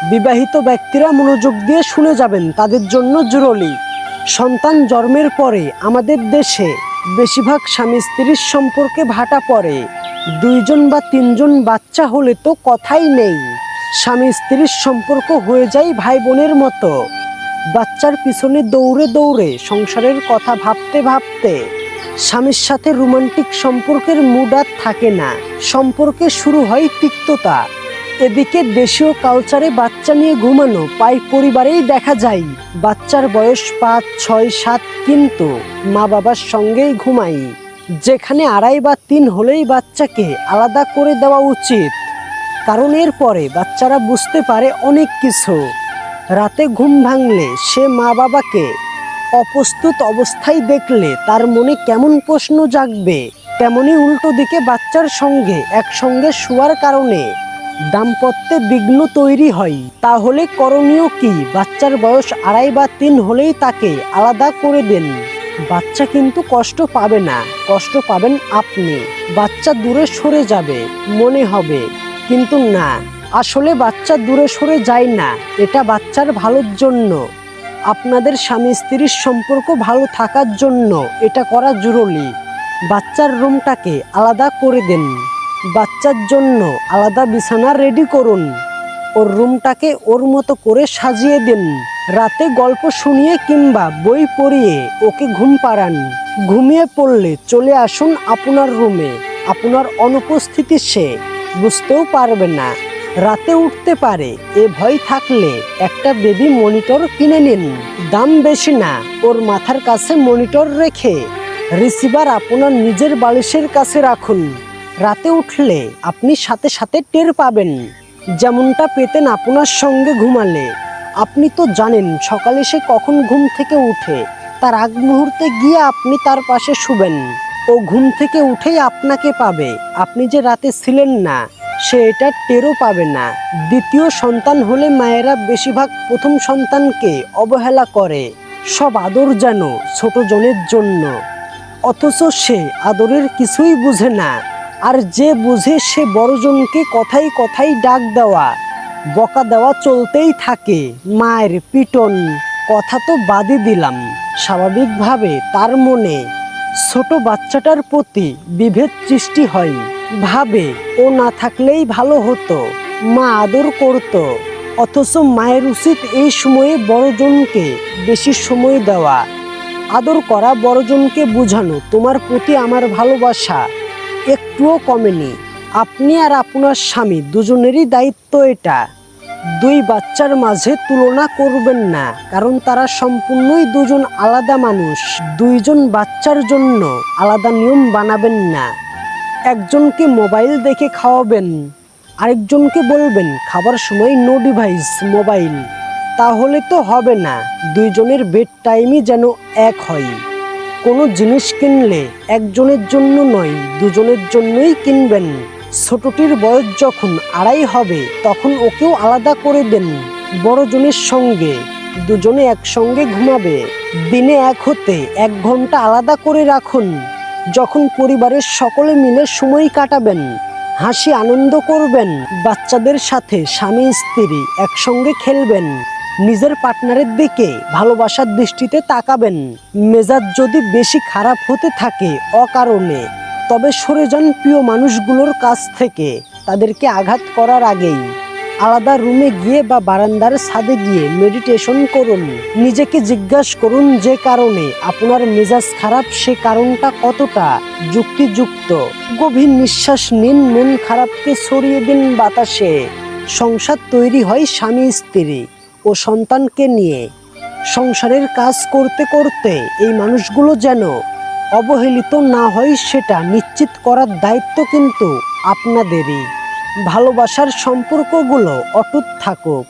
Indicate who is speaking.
Speaker 1: বিবাহিত ব্যক্তিরা মনোযোগ দিয়ে শুনে যাবেন, তাদের জন্য জরুরি। সন্তান জন্মের পরে আমাদের দেশে বেশিরভাগ স্বামী স্ত্রীর সম্পর্কে ভাটা পড়ে। 2জন বা 3জন বাচ্চা হলে তো কথাই নেই, স্বামী স্ত্রীর সম্পর্ক হয়ে যায় ভাই বোনের মতো। বাচ্চার পিছনে দৌড়ে দৌড়ে সংসারের কথা ভাবতে ভাবতে স্বামীর সাথে রোমান্টিক সম্পর্কের মুড আর থাকে না, সম্পর্কে শুরু হয় তিক্ততা। এদিকে দেশীয় কালচারে বাচ্চা নিয়ে ঘুমানো প্রায় পরিবারেই দেখা যায়। বাচ্চার বয়স 5, 6, 7, কিন্তু মা বাবার সঙ্গেই ঘুমাই। যেখানে 2.5 বা 3 হলেই বাচ্চাকে আলাদা করে দেওয়া উচিত, কারণ এরপরে বাচ্চারা বুঝতে পারে অনেক কিছু। রাতে ঘুম ভাঙলে সে মা বাবাকে অপ্রস্তুত অবস্থায় দেখলে তার মনে কেমন প্রশ্ন জাগবে, তেমনি উল্টো দিকে বাচ্চার সঙ্গে একসঙ্গে শোয়ার কারণে দাম্পত্যে বিঘ্ন তৈরি হয়। তাহলে করণীয় কি? বাচ্চার বয়স 2.5 বা 3 হলেই তাকে আলাদা করে দেন। বাচ্চা কিন্তু কষ্ট পাবে না, কষ্ট পাবেন আপনি। বাচ্চা দূরে সরে যাবে মনে হবে, কিন্তু না, আসলে বাচ্চা দূরে সরে যায় না, এটা বাচ্চার ভালোর জন্য। আপনাদের স্বামী স্ত্রীর সম্পর্ক ভালো থাকার জন্য এটা করা জরুরি। বাচ্চার রুমটাকে আলাদা করে দেন, বাচ্চার জন্য আলাদা বিছানা রেডি করুন, ওর রুমটাকে ওর মতো করে সাজিয়ে দিন। রাতে গল্প শুনিয়ে কিংবা বই পড়িয়ে ওকে ঘুম পাড়ান। ঘুমিয়ে পড়লে চলে আসুন আপনার রুমে, আপনার অনুপস্থিতি সে বুঝতেও পারবে না, রাতে উঠতে পারে। এ ভয় থাকলে একটা বেবি মনিটর কিনে নিন, দাম বেশি না। ওর মাথার কাছে মনিটর রেখে রিসিভার আপনার নিজের বালিশের কাছে রাখুন। রাতে উঠলে আপনি সাথে সাথে টের পাবেন, যেমনটা পেতেন আপনার সঙ্গে ঘুমালে। আপনি তো জানেন সকালে সে কখন ঘুম থেকে উঠে, তার আগ মুহূর্তে গিয়ে আপনি তার পাশে শুবেন। ও ঘুম থেকে উঠেই আপনাকে পাবে, আপনি যে রাতে ছিলেন না সে এটা টেরও পাবে না। দ্বিতীয় সন্তান হলে মায়েরা বেশিরভাগ প্রথম সন্তানকে অবহেলা করে, সব আদর যেন ছোট জনের জন্য, অথচ সে আদরের কিছুই বুঝে না। আর যে বুঝে সে বড়জনকে কথাই কথাই ডাক দেওয়া, বকা দেওয়া চলতেই থাকে। মায়ের পিটন কথা তো বাদই দিলাম, স্বাভাবিকভাবে তার মনে ছোট বাচ্চাটার প্রতি বিভেদ সৃষ্টি হয়। ভাবে ও না থাকলেই ভালো হতো, মা আদর করত। অথচ মায়ের উচিত এই সময়ে বড়জনকে বেশি সময় দেওয়া, আদর করা, বড়জনকে বোঝানো তোমার প্রতি আমার ভালোবাসা একটুও কমেনি। আপনি আর আপনার স্বামী দুজনেরই দায়িত্ব এটা। 2 বাচ্চার মাঝে তুলনা করবেন না, কারণ তারা সম্পূর্ণই 2জন আলাদা মানুষ। 2জন বাচ্চার জন্য আলাদা নিয়ম বানাবেন না। একজনকে মোবাইল দেখে খাওয়াবেন, আরেকজনকে বলবেন খাবার সময় নো ডিভাইস মোবাইল, তাহলে তো হবে না। 2জনের বেড টাইমই যেন এক হয়। কোনো জিনিস কিনলে একজনের জন্য নয়, 2জনের জন্যই কিনবেন। ছোটটির বয়স যখন 2.5 হবে তখন ওকেও আলাদা করে দেন বড়জনের সঙ্গে, 2জনে একসঙ্গে ঘুমাবে। দিনে এক হতে 1 ঘন্টা আলাদা করে রাখুন, যখন পরিবারের সকলে মিলে সময় কাটাবেন, হাসি আনন্দ করবেন। বাচ্চাদের সাথে স্বামী স্ত্রী একসঙ্গে খেলবেন, নিজের পার্টনারের দিকে ভালোবাসার দৃষ্টিতে তাকাবেন। মেজাজ যদি বেশি খারাপ হতে থাকে অকারণে, তবে সরে যান প্রিয় মানুষগুলোর কাছ থেকে, তাদেরকে আঘাত করার আগেই। আলাদা রুমে গিয়ে বা বারান্দার ছাদে গিয়ে মেডিটেশন করুন। নিজেকে জিজ্ঞাসা করুন যে কারণে আপনার মেজাজ খারাপ সে কারণটা কতটা যুক্তিযুক্ত। গভীর নিঃশ্বাস নিন, মন খারাপকে ছড়িয়ে দিন বাতাসে। সংসার তৈরি হয় স্বামী স্ত্রী ও সন্তানকে নিয়ে। সংসারের কাজ করতে করতে এই মানুষগুলো যেন অবহেলিত না হয় সেটা নিশ্চিত করার দায়িত্ব কিন্তু আপনাদেরই। ভালোবাসার সম্পর্কগুলো অটুট থাকুক।